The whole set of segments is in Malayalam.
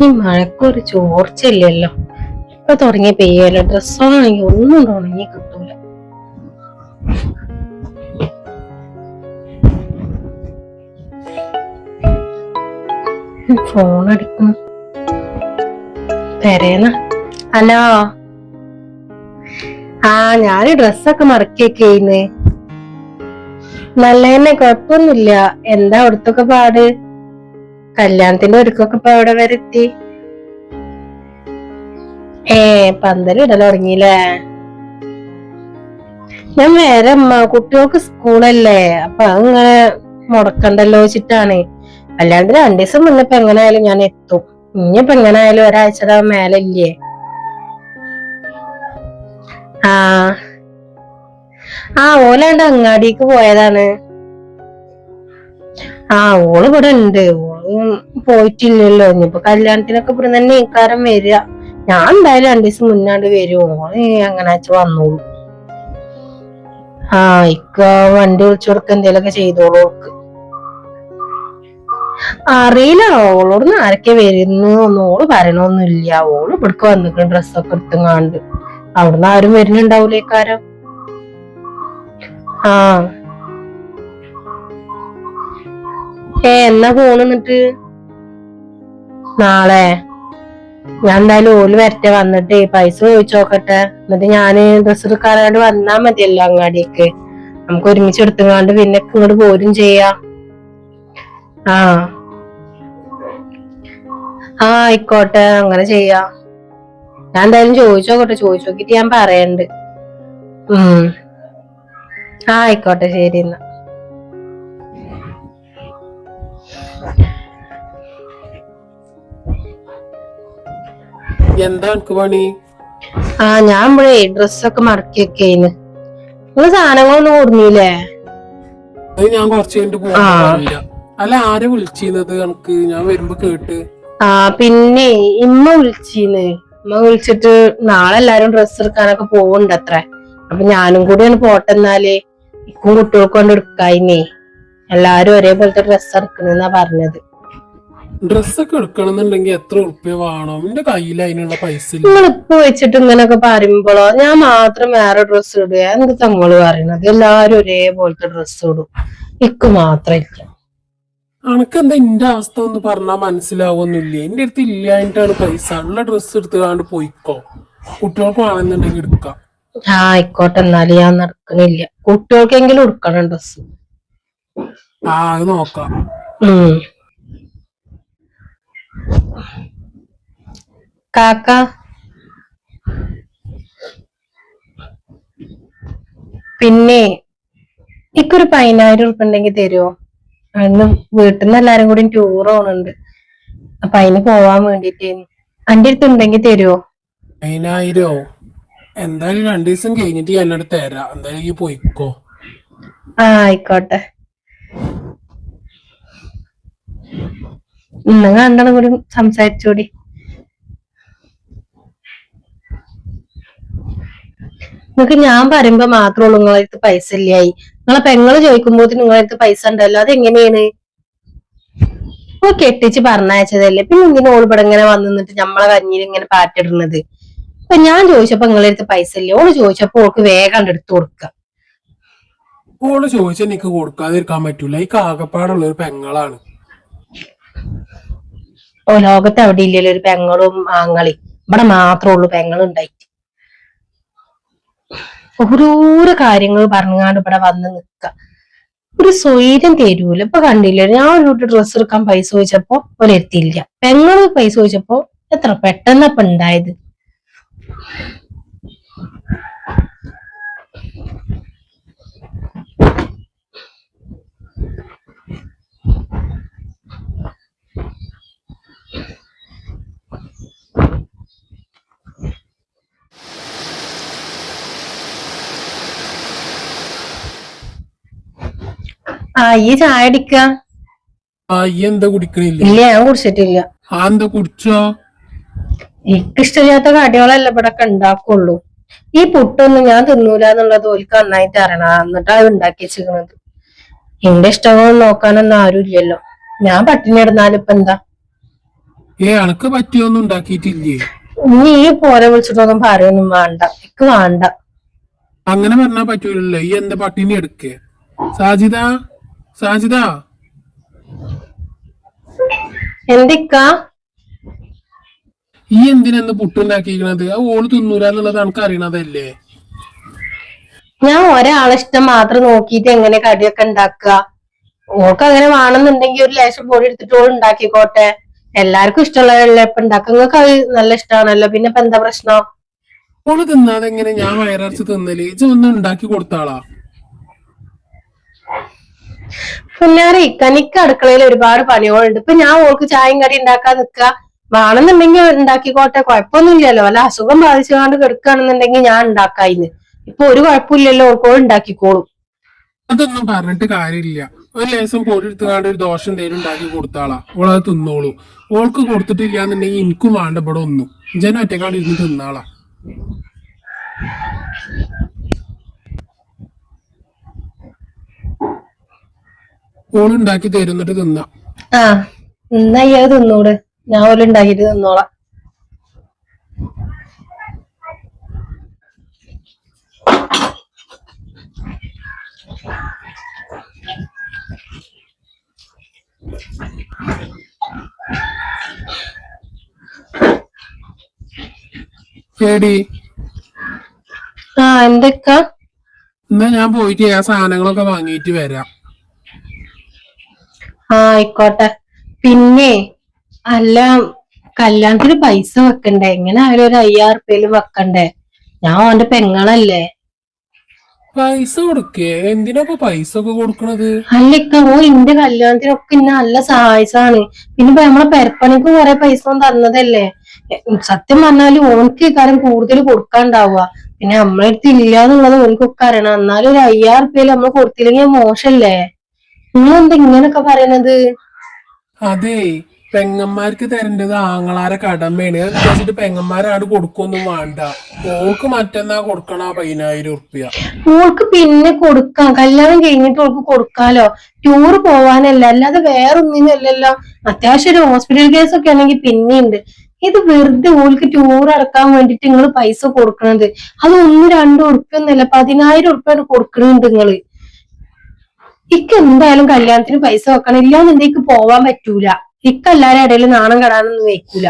ഈ മഴക്കൊരു ചോർച്ചയില്ലല്ലോ. ഇപ്പൊ തുടങ്ങിയ പെയ്യല്ലോ. ഡ്രസ്സാണെങ്കിൽ ഒന്നും ഉണങ്ങി കിട്ടൂല. ഫോൺ അടിക്കുന്നു. പെരേന്ന. ഹലോ. ഞാന് ഡ്രസ്സൊക്കെ മടക്കിയൊക്കെയിന്ന്. നല്ലതന്നെ, കൊഴപ്പൊന്നുമില്ല. എന്താ അവിടത്തൊക്കെ പാട്? കല്യാണത്തിന്റെ ഒരുക്കൊക്കെ ഇപ്പൊ എവിടെ വരെ എത്തി? പന്തലിടൽ തുടങ്ങിയില്ലേ? ഞാൻ വേറെ കുട്ടികൾക്ക് സ്കൂളല്ലേ, അപ്പൊ അതിങ്ങനെ മുടക്കണ്ടല്ലോ വെച്ചിട്ടാണ്. അല്ലാണ്ട് 2 ദിവസം മുന്നിപ്പോ എങ്ങനെയായാലും ഞാൻ എത്തും. ഇനിയിപ്പോ എങ്ങനെയായാലും ഒരാഴ്ചയുടെ മേലെ ഇല്ലേ. ഓലാണ്ട് അങ്ങാടിക്ക് പോയതാണ്. ഓള് ഇവിടെ ഉണ്ട്. ഓള് പോയിട്ടില്ലല്ലോ. ഇനിയിപ്പോ കല്യാണത്തിനൊക്കെ ഇവിടെ തന്നെ ഇക്കാരം വരിക. ഞാൻ എന്തായാലും 2 ദിവസം മുന്നാണ്ട് വരും. ഓള് എങ്ങനാച്ച വന്നോളൂ. ഇക്ക വണ്ടി വിളിച്ചു കൊടുക്ക എന്തേലൊക്കെ ചെയ്തോളൂ. ഓൾക്ക് അറിയില്ല. ഓളോടൊന്നും ആരൊക്കെ വരുന്നു ഓള് പറയണൊന്നുമില്ല. ഓള് ഇവിടക്ക് വന്നിട്ട് ഡ്രസ്സൊക്കെ എടുത്തുങ്ങാണ്ട് അവിടുന്ന് ആരും വരുന്നുണ്ടാവൂലേക്കാരം. എന്നാ പോണെന്നിട്ട്? നാളെ ഞാൻ എന്തായാലും ഓല് വരട്ടെ, വന്നിട്ട് പൈസ ചോദിച്ചോക്കട്ടെ. എന്നിട്ട് ഞാന് ഡ്രസ്സ് എടുക്കാനായിട്ട് വന്നാ മതിയല്ലോ അങ്ങാടിക്ക്. നമുക്ക് ഒരുമിച്ച് എടുത്തുങ്ങാണ്ട് പിന്നെ ഇങ്ങോട്ട് പോരും ചെയ്യാ. ആയിക്കോട്ടെ, അങ്ങനെ ചെയ്യാ. ഞാൻ എന്തായാലും ചോദിച്ചോക്കട്ടെ. ചോദിച്ചോക്കിട്ട് ഞാൻ പറയണ്ട്. ആയിക്കോട്ടെ, ശരി എന്നാ. എന്താ പണി? ഞാൻ ഇവിടെ ഡ്രസ്സൊക്കെ മടക്കിയൊക്കെയിന്ന്. നിങ്ങള് സാധനങ്ങളൊന്നും കൊടുന്നില്ലേ? അത് ഞാൻ കുറച്ച് കഴിഞ്ഞിട്ട് പോകുമ്പോ കൊണ്ടുവരാം. അല്ല, ആരെ വിളിച്ചിരുന്നത് കണക്ക്? ഞാൻ വരുമ്പോ കേട്ട്. പിന്നെ ഇമ്മ വിളിച്ചിട്ട് നാളെ എല്ലാരും ഡ്രസ്സ് എടുക്കാനൊക്കെ പോവുണ്ടത്രേ. അപ്പൊ ഞാനും കൂടിയാണ് പോട്ടെന്നാല്. ഇക്കും കുട്ടികൾക്ക് കൊണ്ട് എടുക്കായിന്നേ. എല്ലാരും ഒരേപോലത്തെ ഡ്രസ്സ് എടുക്കണെന്നാ പറഞ്ഞത്. ഡ്രസ്സൊക്കെ എടുക്കണമെന്നുണ്ടെങ്കിൽ എത്ര ഉറുപ്പ്യ വേണം? എന്റെ കയ്യിൽ അതിനുള്ള പൈസ ഇല്ല. നിങ്ങളിപ്പോ വെച്ചിട്ട് ഇങ്ങനൊക്കെ പറയുമ്പോഴോ ഞാൻ മാത്രം വേറെ ഡ്രസ്സ് ഇടുക? എന്ത് തങ്ങള് പറയണത്? എല്ലാരും ഒരേപോലത്തെ ഡ്രസ്സ് ഇടും, ഇക്ക് മാത്രം ഇല്ല. അനക്കെന്താ എന്റെ അവസ്ഥ ഒന്ന് പറഞ്ഞാൽ മനസ്സിലാവൊന്നുമില്ലേ? എന്റെ അടുത്ത് ഇല്ലായിട്ടാണ് പൈസ. ഉള്ള ഡ്രസ്സ് എടുത്തുകൊണ്ട് പോയിക്കോ. കുട്ടികൾക്ക് വേണമെന്നുണ്ടെങ്കിൽ എടുക്കാം. ആയിക്കോട്ടെ, എന്നാലും ഞാൻ നടക്കണില്ല. കുട്ടികൾക്കെങ്കിലും എടുക്കണം ഡ്രസ്സ്. അത് നോക്കാം. കാക്ക, പിന്നെ ഇക്കൊരു 10,000 ഉറുപ്പ ഉണ്ടെങ്കിൽ തരുമോ? അന്ന് വീട്ടിൽ നിന്ന് എല്ലാരും കൂടി ടൂർ പോണുണ്ട്. അപ്പൊ അതിന് പോവാൻ വേണ്ടിട്ട് അന്റെ അടുത്ത് ഉണ്ടെങ്കിൽ തരുമോ? 10,000 എന്തായാലും 2 ദിവസം കഴിഞ്ഞിട്ട് ഞാൻ എടുത്ത് തരാം. എന്തായാലും ഈ പോയിക്കോ. ആയിക്കോട്ടെ. ഇന്ന് രണ്ടാളും കൂടി സംസാരിച്ചോടി. നിങ്ങക്ക് ഞാൻ പറയുമ്പോ മാത്രമേ ഉള്ളൂ നിങ്ങളെ അടുത്ത് പൈസ ഇല്ലായി. നിങ്ങളെ പെങ്ങള് ചോദിക്കുമ്പോ നിങ്ങളെ അടുത്ത് പൈസ ഉണ്ടല്ലോ. അതെങ്ങനെയാണ്? ഇപ്പൊ കെട്ടിച്ച് പറഞ്ഞയച്ചതല്ലേ, പിന്നെ ഇങ്ങനെ ഓൾ ഇവിടെ ഇങ്ങനെ വന്നിട്ട് നമ്മളെ കഞ്ഞിയിൽ ഇങ്ങനെ പാറ്റിടുന്നത്. ഇപ്പൊ ഞാൻ ചോദിച്ചപ്പോ നിങ്ങളെ അടുത്ത് പൈസ ഇല്ലേ. ഓള് ചോദിച്ചപ്പോ ഓൾക്ക് വേഗം എടുത്തു കൊടുക്ക. ഓള് ചോദിച്ചാൽ എനിക്ക് കൊടുക്കാതിരിക്കാൻ പറ്റൂല. ഈ ആകപ്പാടുള്ള ഒരു പെങ്ങളാണ്. ലോകത്ത് എവിടെ ഇല്ലല്ലോ ഒരു പെങ്ങളും ആങ്ങളി. ഇവിടെ മാത്രമേ ഉള്ളൂ പെങ്ങളുണ്ടായിട്ട്. ഓരോരോ കാര്യങ്ങൾ പറഞ്ഞാണ്ട് ഇവിടെ വന്ന് നിക്ക. ഒരു സ്വൈര്യം തരൂല. ഇപ്പൊ കണ്ടില്ലേ, ഞാൻ ഒരു ഡ്രസ്സ് എടുക്കാൻ പൈസ ചോദിച്ചപ്പോ ഒരെത്തില്ല. പെങ്ങള് പൈസ ചോദിച്ചപ്പോ എത്ര പെട്ടെന്നപ്പൊ ഉണ്ടായത്. ഈ ചായ അടിക്ക? എന്താ കുടിക്കണില്ല? ഇല്ല, ഞാൻ കുടിച്ചിട്ടില്ല. എന്താ കുടിച്ചോ? എനിക്കിഷ്ടമില്ലാത്ത കടികളല്ല ഇവിടെ ഉണ്ടാക്കുള്ളൂ. ഈ പുട്ടൊന്നും ഞാൻ തിന്നൂല എന്നുള്ളത് ഓൽക്ക് നന്നായിട്ട് അറിയണം. എന്നിട്ട് അത് ഉണ്ടാക്കി വെച്ചിരിക്കണത്. എന്റെ ഇഷ്ടങ്ങൾ നോക്കാനൊന്നും ആരും ഇല്ലല്ലോ. ഞാൻ പട്ടിണി കിടന്നാലും ഇപ്പൊ എന്താ? അനക്ക് പറ്റിയൊന്നും ഉണ്ടാക്കിയിട്ടില്ലേ? നീ പോരെ വിളിച്ചിട്ടൊന്നും പറയൊന്നും വേണ്ട, എനിക്ക് വേണ്ട. അങ്ങനെ പറഞ്ഞാ പറ്റൂലല്ലോ. ഈ എന്താ പട്ടിണി എടുക്കേ? സാജിദ, സാജിദ, എന്തിക്കാ? ഈ എന്തിനെന്ന് പുട്ടുണ്ടാക്കിയിരിക്കണത്? ആ ഓള് തിന്നൂലെന്നുള്ളത് എനിക്ക് അറിയണതല്ലേ. ഞാൻ ഒരാളെ ഇഷ്ടം മാത്രം നോക്കിയിട്ട് എങ്ങനെ കടിയൊക്കെ ഉണ്ടാക്കുക. ഓൾക്ക് അങ്ങനെ വേണമെന്നുണ്ടെങ്കിൽ ഒരു ലേശം പൊടി എടുത്തിട്ട് ഓൾ ഉണ്ടാക്കിക്കോട്ടെ. എല്ലാവർക്കും ഇഷ്ടമുള്ളതല്ലേ ഇപ്പൊ ഉണ്ടാക്കുക. നിങ്ങൾക്ക് അത് നല്ല ഇഷ്ടമാണല്ലോ, പിന്നെ ഇപ്പൊ എന്താ പ്രശ്നം? ഓള് തിന്നാതെ എങ്ങനെ ഞാൻ വയററച്ച് തിന്നല്? ഇജ്ജ് ഒന്ന് ഉണ്ടാക്കി കൊടുത്താളാ. പുന്നാരെ ഇക്കനിക്ക് അടുക്കളയിൽ ഒരുപാട് പണികളുണ്ട്. ഇപ്പൊ ഞാൻ ഓൾക്ക് ചായയും കടി ഉണ്ടാക്കാൻ നിക്കുക. വേണമെന്നുണ്ടെങ്കിൽ ഉണ്ടാക്കിക്കോട്ടെ, കുഴപ്പമൊന്നുമില്ലല്ലോ. അല്ല അസുഖം ബാധിച്ചുകൊണ്ട് കിടക്കുകയാണെന്നുണ്ടെങ്കിൽ ഞാൻ ഉണ്ടാക്കായിന്ന്. ഇപ്പൊ ഒരു കുഴപ്പമില്ലല്ലോ, ഓൾക്കോൾ ഉണ്ടാക്കിക്കോളും. അതൊന്നും പറഞ്ഞിട്ട് കാര്യമില്ല. ഒരു ലേസം പൊടി എടുത്തുകാണ്ട് ഒരു ദോശ എന്തേലും ഉണ്ടാക്കി കൊടുത്താളാ. ഓളത് തിന്നോളൂ. ഓൾക്ക് കൊടുത്തിട്ടില്ല എന്നുണ്ടെങ്കിൽ എനിക്കും വേണ്ട ഇവിടെ ഒന്നും. ജന ഒറ്റക്കാണ്ട് ഇരുന്ന് തിന്നാളാ. ഓളുണ്ടാക്കി തരുന്നിട്ട് തിന്നാ. ആ എന്നാ ഈ അത് തിന്നൂട്, ഞാൻ ഓല് ഉണ്ടാക്കിട്ട് തിന്നോളാം. ഏടി, ആ എന്തൊക്കാ? എന്നാ ഞാൻ പോയിട്ട് ആ സാധനങ്ങളൊക്കെ വാങ്ങിയിട്ട് വരാം. ആ ആയിക്കോട്ടെ. പിന്നെ അല്ല, കല്യാണത്തിന് പൈസ വെക്കണ്ടേ? എങ്ങനെ ആയാലും ഒരു 5000 ഉറുപ്പ്യയിലും വെക്കണ്ടേ? ഞാൻ ഓന്റെ പെങ്ങളല്ലേ. പൈസ കൊടുക്കേ? എന്തിനാ ഇപ്പൊ പൈസ ഒക്കെ കൊടുക്കണത്? അല്ലക്ക, ഓ ഇന്റെ കല്യാണത്തിനൊക്കെ ഇന്നെ നല്ല സഹായിച്ചാണ്. പിന്നെ ഇപ്പൊ നമ്മളെ പെരപ്പണിക്ക് കുറെ പൈസ ഒന്നും തന്നതല്ലേ. സത്യം പറഞ്ഞാല് ഓനക്ക് കാര്യം കൂടുതൽ കൊടുക്കാണ്ടാവുക. പിന്നെ നമ്മളെ അടുത്ത് ഇല്ലാന്നുള്ളത് ഓനക്കൊക്കെ അറിയണം. എന്നാലും ഒരു 5000 ഉറുപ്പ്യയില് നമ്മൾ കൊടുത്തില്ലെങ്കിൽ മോശല്ലേ. നിങ്ങളെന്താ ഇങ്ങനൊക്കെ പറയണത്? അതെ, പെങ്ങന്മാർക്ക് തരേണ്ടത് ആങ്ങളാരെ കടമയാണ്. അത് വിചാരിച്ചിട്ട് പെങ്ങന്മാരാട് കൊടുക്കൊന്നും വേണ്ട. ഓൾക്ക് മറ്റന്നാ കൊടുക്കണ 10000 ഉറുപ്പ്യ. ഓൾക്ക് പിന്നെ കൊടുക്കാം, കല്യാണം കഴിഞ്ഞിട്ട് ഓൾക്ക് കൊടുക്കാലോ. ടൂറ് പോവാനല്ല, അല്ലാതെ വേറൊന്നിനും അല്ലല്ലോ. അത്യാവശ്യം ഒരു ഹോസ്പിറ്റൽ കേസ് ഒക്കെ ആണെങ്കിൽ പിന്നെയുണ്ട്. ഇത് വെറുതെ ഓൾക്ക് ടൂർ അടക്കാൻ വേണ്ടിട്ട് നിങ്ങൾ പൈസ കൊടുക്കണത്. അത് 1-2 ഉറുപ്പ്യൊന്നല്ല, 10000 ഉറുപ്പ്യാണ് കൊടുക്കണുണ്ട് നിങ്ങള്. ഇക്ക് എന്തായാലും കല്യാണത്തിന് പൈസ വെക്കണം, ഇല്ലാന്നുണ്ടെങ്കിൽ പോവാൻ പറ്റൂല. ഇക്ക് എല്ലാരും ഇടയിൽ നാണം കെടാനൊന്നും വെക്കൂല.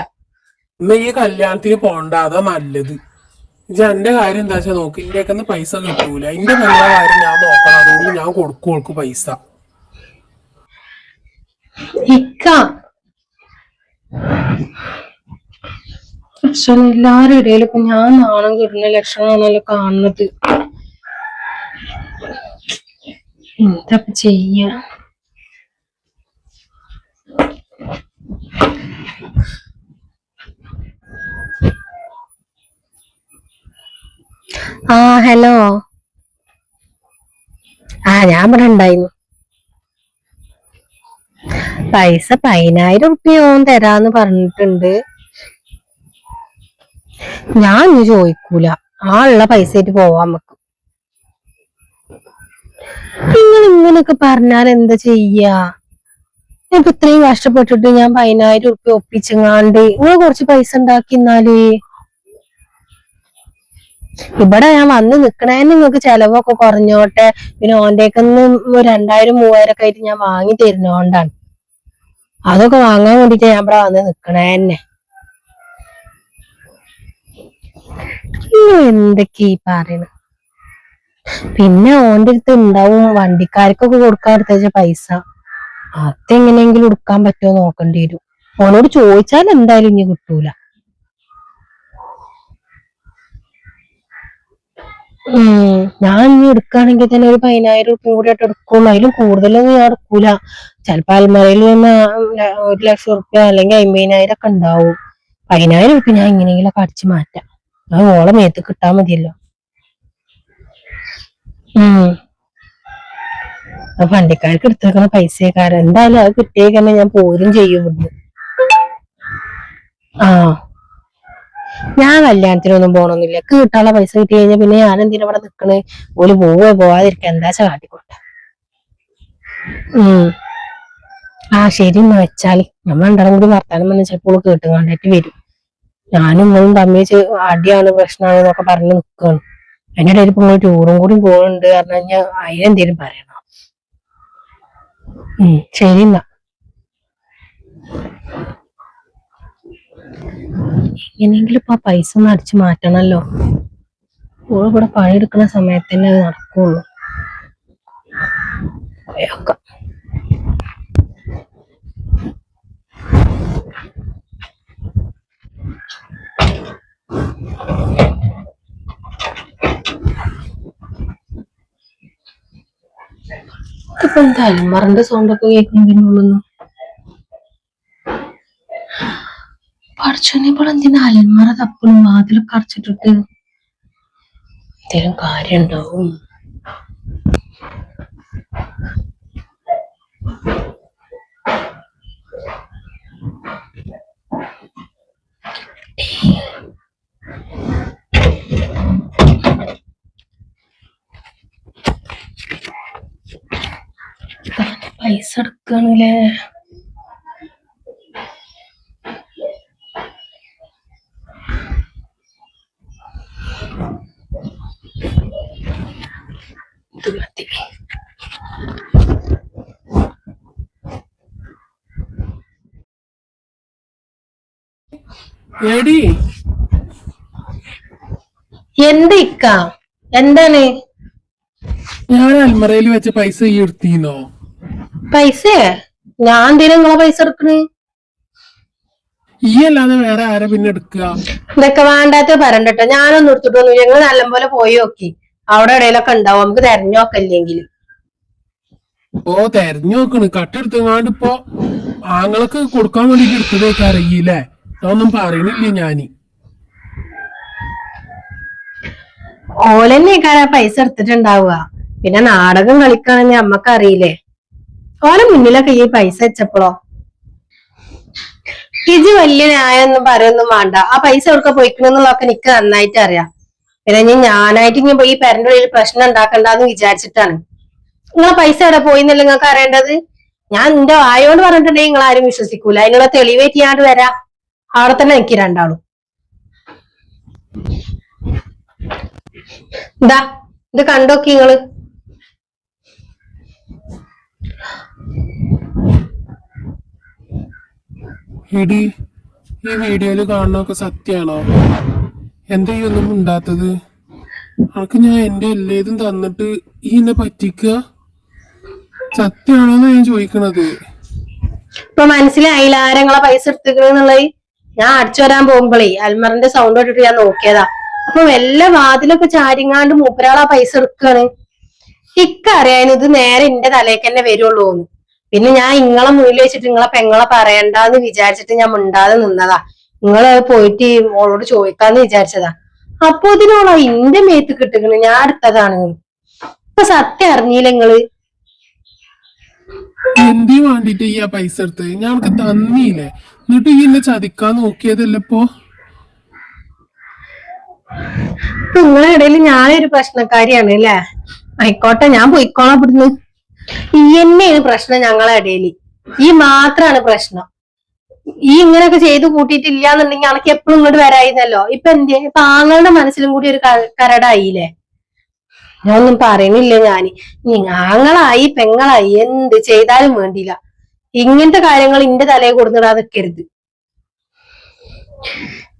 എന്നാ ഈ കല്യാണത്തിന് പോണ്ട, അതാ നല്ലത്. ഇജ്ജ് എന്റെ കാര്യം എന്താ വെച്ചാ നോക്ക്. ഇന്റെയൊക്കെ പൈസ കിട്ടൂല. എന്റെ പെങ്ങളെ കാര്യം ഞാൻ നോക്കണം. അതുകൊണ്ട് ഞാൻ കൊടുക്കും ഓൾക്ക് പൈസ. ഇക്ക പക്ഷെ എല്ലാരും ഇടയിൽ ഇപ്പൊ ഞാൻ നാണം കിട്ടുന്ന ലക്ഷണമാണല്ലോ കാണുന്നത്. എന്താ ചെയ്യ? ആ ഹലോ. ഞാൻ ഇവിടെ ഉണ്ടായിരുന്നു. പൈസ 10000 ഉറുപ്പ്യ ഓൻ തരാന്ന് പറഞ്ഞിട്ടുണ്ട്. ഞാൻ ഇനി ചോദിക്കൂല, ഉള്ള പൈസ ആയിട്ട് പോവാൻ വെക്കും. നിങ്ങൾ ഇങ്ങനൊക്കെ പറഞ്ഞാൽ എന്താ ചെയ്യാ? ഇപ്പൊ ഇത്രയും കഷ്ടപ്പെട്ടിട്ട് ഞാൻ 10000 ഉറുപ്പ്യ ഒപ്പിച്ചെങ്ങാണ്ട് നിങ്ങൾ കുറച്ച് പൈസ ഉണ്ടാക്കിന്നാല്. ഇവിടെ ഞാൻ വന്ന് നിക്കണേന്ന് നിങ്ങൾക്ക് ചെലവൊക്കെ കുറഞ്ഞോട്ടെ. പിന്നെ ഓന്റെക്കൊന്ന് 2000-3000 ഒക്കെ ആയിട്ട് ഞാൻ വാങ്ങി തരുന്നോണ്ടാണ്. അതൊക്കെ വാങ്ങാൻ വേണ്ടിട്ട് ഞാൻ ഇവിടെ വന്ന് നിക്കണേന്നെ. എന്തൊക്കെയാ ഈ പറയണ? പിന്നെ ഓന്റെ അടുത്ത് ഉണ്ടാവും വണ്ടിക്കാർക്കൊക്കെ കൊടുക്കാൻ എടുത്ത പൈസ. അതെങ്ങനെയെങ്കിലും എടുക്കാൻ പറ്റുമോ നോക്കേണ്ടി വരും. ഓനോട് ചോദിച്ചാൽ എന്തായാലും ഇനി കിട്ടൂല. ഞാൻ ഇനി എടുക്കുകയാണെങ്കിൽ തന്നെ ഒരു 10000 ഉറുപ്പ്യ കൂടി ആയിട്ട് എടുക്കുള്ളൂ. അതിലും കൂടുതലൊന്നും ഞാൻ എടുക്കൂല. ചിലപ്പോ അൽമറയിൽ നിന്ന് 1,00,000 ഉറുപ്പ്യ അല്ലെങ്കിൽ 50,000 ഒക്കെ ഉണ്ടാവും. 10000 ഉറുപ്പ്യ ഞാൻ എങ്ങനെയെങ്കിലൊക്കെ അടിച്ചു മാറ്റാം. അത് ഓളെ മേത്ത് കിട്ടാൻ മതിയല്ലോ. വണ്ടിക്കാർക്ക് എടുത്തേക്കണ പൈസക്കാരൻ എന്തായാലും അത് കിട്ടിയേക്കന്നെ ഞാൻ പോരും ചെയ്യും ഇവിടുന്ന്. ഞാൻ കല്യാണത്തിനൊന്നും പോണൊന്നുമില്ല. കിട്ടാനുള്ള പൈസ കിട്ടി കഴിഞ്ഞാൽ പിന്നെ ഞാൻ എന്തിനാ ഇവിടെ നിക്കണേ? ഓല് പോവാതിരിക്കാൻ എന്താച്ചാ കാട്ടിക്കോട്ടെ. ആ ശരി എന്നാ വെച്ചാല് നമ്മൾ രണ്ടാളും കൂടി വർത്താനം പറഞ്ഞ ചിലപ്പോൾ കേട്ടുകൊണ്ടായിട്ട് വരും. ഞാനും നിങ്ങളും തമ്മിൽ അടിയാണ് പ്രശ്നമാണ് എന്നൊക്കെ പറഞ്ഞ് നിൽക്കുകയാണ്. അതിന്റെ ഇടയിൽ ഇപ്പൊ നിങ്ങൾ ടൂറും കൂടി പോകുന്നുണ്ട് പറഞ്ഞു കഴിഞ്ഞാൽ അതിനെന്തേലും പറയണം. ശരി എന്നാ. എങ്ങനെയെങ്കിലും ഇപ്പൊ ആ പൈസ ഒന്ന് അടിച്ചു മാറ്റണല്ലോ. ഓള് ഇവിടെ പണിയെടുക്കുന്ന സമയത്ത് തന്നെ അത് നടക്കുള്ളൂ. പോയേക്കാം. ഇപ്പൊ എന്താ അൽമറിന്റെ സൗണ്ട് ഒക്കെ കേൾക്കുന്നതിനുള്ളൂ. പഠിച്ചോനെ ഇപ്പോൾ എന്തിനാ അൽമറ തപ്പണം വാതിലൊക്കെ അടച്ചിട്ടിട്ട്? എന്തേലും കാര്യം ഉണ്ടാവും. പൈസ എടുക്കണല്ലേ. ഇത് മതി. എടി എന്ത് ഇക്ക എന്താണ്? ഞാൻ അൽമറയിൽ വെച്ച പൈസ ഈ എടുത്തീന്നോ? പൈസ ഞാൻ എന്തിനാ നിങ്ങളെ പൈസ എടുക്കണേ? ഈ അല്ലാതെ വേറെ ആരാ പിന്നെ എടുക്കുക? ഇതൊക്കെ വേണ്ടാത്ത പറയണ്ടട്ടോ. ഞാനൊന്നും എടുത്തിട്ടൊന്നും ഞങ്ങൾ നല്ലപോലെ പോയി നോക്കി. അവിടെ ഇടയിലൊക്കെ ഉണ്ടാവും, നമുക്ക് തെരഞ്ഞു നോക്കല്ലെങ്കിൽ. ഓ തെരഞ്ഞു നോക്കണ് കട്ടെടുത്തങ്ങാണ്ട് ഇപ്പൊ ആങ്ങൾക്ക് കൊടുക്കാൻ വേണ്ടിട്ട് എടുത്തതൊക്കെ അറിയില്ലേ? അതൊന്നും പറയണില്ല ഞാന്. ഓലെന്നേക്കാരാ പൈസ എടുത്തിട്ടുണ്ടാവുക. പിന്നെ നാടകം കളിക്കാണെന്ന് നമ്മക്കറിയില്ലേ. ഓലെ മുന്നിലൊക്കെ ഈ പൈസ വെച്ചപ്പോഴോ ഇജ് വലിയ ന്യായൊന്നും പറയൊന്നും വേണ്ട. ആ പൈസ എവിടെ പോയിക്കണെന്നുള്ളതൊക്കെ എനിക്ക് നന്നായിട്ട് അറിയാം. പിന്നെ ഞാനായിട്ട് ഇനി ഈ പെരന്റെ ഉള്ളിൽ പ്രശ്നം ഉണ്ടാക്കണ്ടെന്ന് വിചാരിച്ചിട്ടാണ്. നിങ്ങളെ പൈസ എവിടെ പോയി എന്നല്ല നിങ്ങൾക്ക് അറിയേണ്ടത്. ഞാൻ നിന്റെ വായോട് പറഞ്ഞിട്ടുണ്ടെങ്കിൽ നിങ്ങൾ ആരും വിശ്വസിക്കൂല. അതിനുള്ള തെളിവേറ്റ് ഞാണ്ട് വരാം. അവിടെ തന്നെ എനിക്ക് രണ്ടാളും. ഇതാ ഇത് കണ്ടോക്കി നിങ്ങള്. എടി ഈ വീഡിയോയില് കാണുന്നൊക്കെ സത്യാണോ? എന്താ ഈ ഒന്നും ഉണ്ടാത്തത്? അനക്ക് ഞാൻ എന്റെ എല്ലാതും തന്നിട്ട് ഈ എന്നെ പറ്റിക്കുക സത്യാണോന്നാ ഞാൻ ചോദിക്കണത്. ഇപ്പൊ മനസ്സിലായില്ല ആരങ്ങളെ പൈസ എടുത്തിക്കണെന്നുള്ളത്. ഞാൻ അടിച്ചു വരാൻ പോകുമ്പോഴേ അൽമറിന്റെ സൗണ്ട് ഇട്ടിട്ട് ഞാൻ നോക്കിയതാ. അപ്പൊ വല്ല വാതിലൊക്കെ ചാരിങ്ങാണ്ട് മൂപ്പരാളാ പൈസ എടുക്കാണ്. ഇക്കറിയാൻ ഇത് നേരെ എന്റെ തലേക്ക് തന്നെ വരുള്ളൂ. പിന്നെ ഞാൻ ഇങ്ങളെ മുന്നിൽ വെച്ചിട്ട് നിങ്ങളെ പെങ്ങളെ പറയണ്ടെന്ന് വിചാരിച്ചിട്ട് ഞാൻ മിണ്ടാതെ നിന്നതാ. നിങ്ങള് പോയിട്ട് ഓളോട് ചോദിക്കാന്ന് വിചാരിച്ചതാ. അപ്പൊ ഇതിനോളോ ഇന്റെ മേത്ത് കിട്ടുകണ് ഞാൻ എടുത്തതാണ്. ഇപ്പൊ സത്യം അറിഞ്ഞില്ല നിങ്ങള്. എന്തി വേണ്ടിട്ട് ഈ ആ പൈസ എടുത്ത് ഞങ്ങൾക്ക് തന്നീല്ലേ? എന്നിട്ട് ഈ എന്നെ ചതിക്കാൻ നോക്കിയതല്ലേ ഇപ്പൊ? നിങ്ങളെ ഇടയിൽ ഞാനൊരു പ്രശ്നക്കാരിയാണ് അല്ലേ? ആയിക്കോട്ടെ, ഞാൻ പോയിക്കോളാം ഇവിടുന്ന്. ഈ തന്നെയാണ് പ്രശ്നം ഞങ്ങളെ ഇടയില്. ഈ മാത്രാണ് പ്രശ്നം. ഈ ഇങ്ങനെയൊക്കെ ചെയ്ത് കൂട്ടിയിട്ടില്ല എന്നുണ്ടെങ്കിൽ അനക്ക് എപ്പോഴും ഇങ്ങോട്ട് വരായിരുന്നല്ലോ. ഇപ്പൊ എന്തേ ഇപ്പൊ ആങ്ങളുടെ മനസ്സിലും കൂടി ഒരു കരടായില്ലേ? ഞാൻ ഒന്നും പറയുന്നില്ല. ഞാന് ആങ്ങളായി പെങ്ങളായി എന്ത് ചെയ്താലും വേണ്ടില്ല. ഇങ്ങനത്തെ കാര്യങ്ങൾ ഇന്റെ തലയെ കൊടുത്തിടാതെ നിൽക്കരുത്.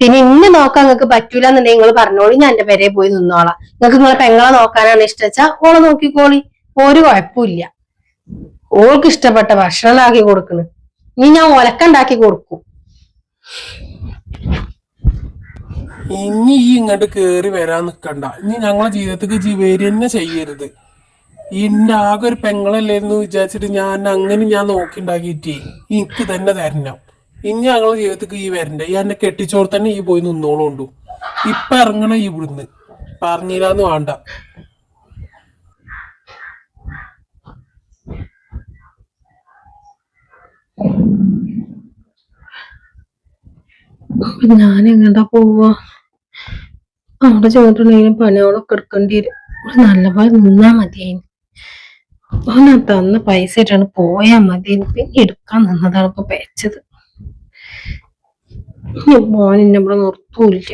പിന്നെ ഇന്നെ നോക്കാൻ നിങ്ങൾക്ക് പറ്റൂല എന്നുണ്ടെങ്കിൽ നിങ്ങൾ പറഞ്ഞോളി, ഞാൻ എന്റെ പേരെ പോയി നിന്നോളാം. നിങ്ങൾക്ക് നിങ്ങളെ പെങ്ങളെ നോക്കാനാണ് ഇഷ്ടച്ചാ ഓളെ നോക്കിക്കോളി, ഒരു കുഴപ്പമില്ല. ഓൾക്ക് ഇഷ്ടപ്പെട്ട ഭക്ഷണം ആക്കി കൊടുക്കണ്. ഇനി ഞാൻ ഒലക്കുണ്ടാക്കി കൊടുക്കും. ഇനി ഈ ഇങ്ങോട്ട് കേറി വരാൻ നിക്കണ്ട. ഇനി ഞങ്ങളെ ജീവിതത്തിക്ക് ജീവേരി തന്നെ ചെയ്യരുത്. ഇന്റെ ആകെ ഒരു പെങ്ങളല്ലേന്ന് വിചാരിച്ചിട്ട് ഞാൻ അങ്ങനെ ഞാൻ നോക്കിണ്ടാക്കിയിട്ടേ എനിക്ക് തന്നെ തരണം. ഇനി ഞങ്ങളെ ജീവിതത്തിക്ക് ഈ വരണ്ട. ഈ എന്നെ കെട്ടിച്ചോട് തന്നെ ഈ പോയി നിന്നോളുണ്ടു. ഇപ്പൊ ഇറങ്ങണം ഈ ഇവിടുന്ന്. പറഞ്ഞില്ലാന്ന് വേണ്ട. ഞാൻ എങ്ങോട്ടാ പോവാ? അവിടെ ചെന്നിട്ടുണ്ടെങ്കിലും പണികളൊക്കെ എടുക്കേണ്ടി വരും. നല്ലപോലെ നിന്നാ മതിയായി. ഓനാ തന്ന പൈസ ഇട്ടാണ് പോയാ മതി, പിന്നെ എടുക്കാൻ നിന്നതാണ് ഇപ്പൊ പേച്ചത്. മോൻ എന്നെ ഇവിടെ നിർത്തൂല്ല.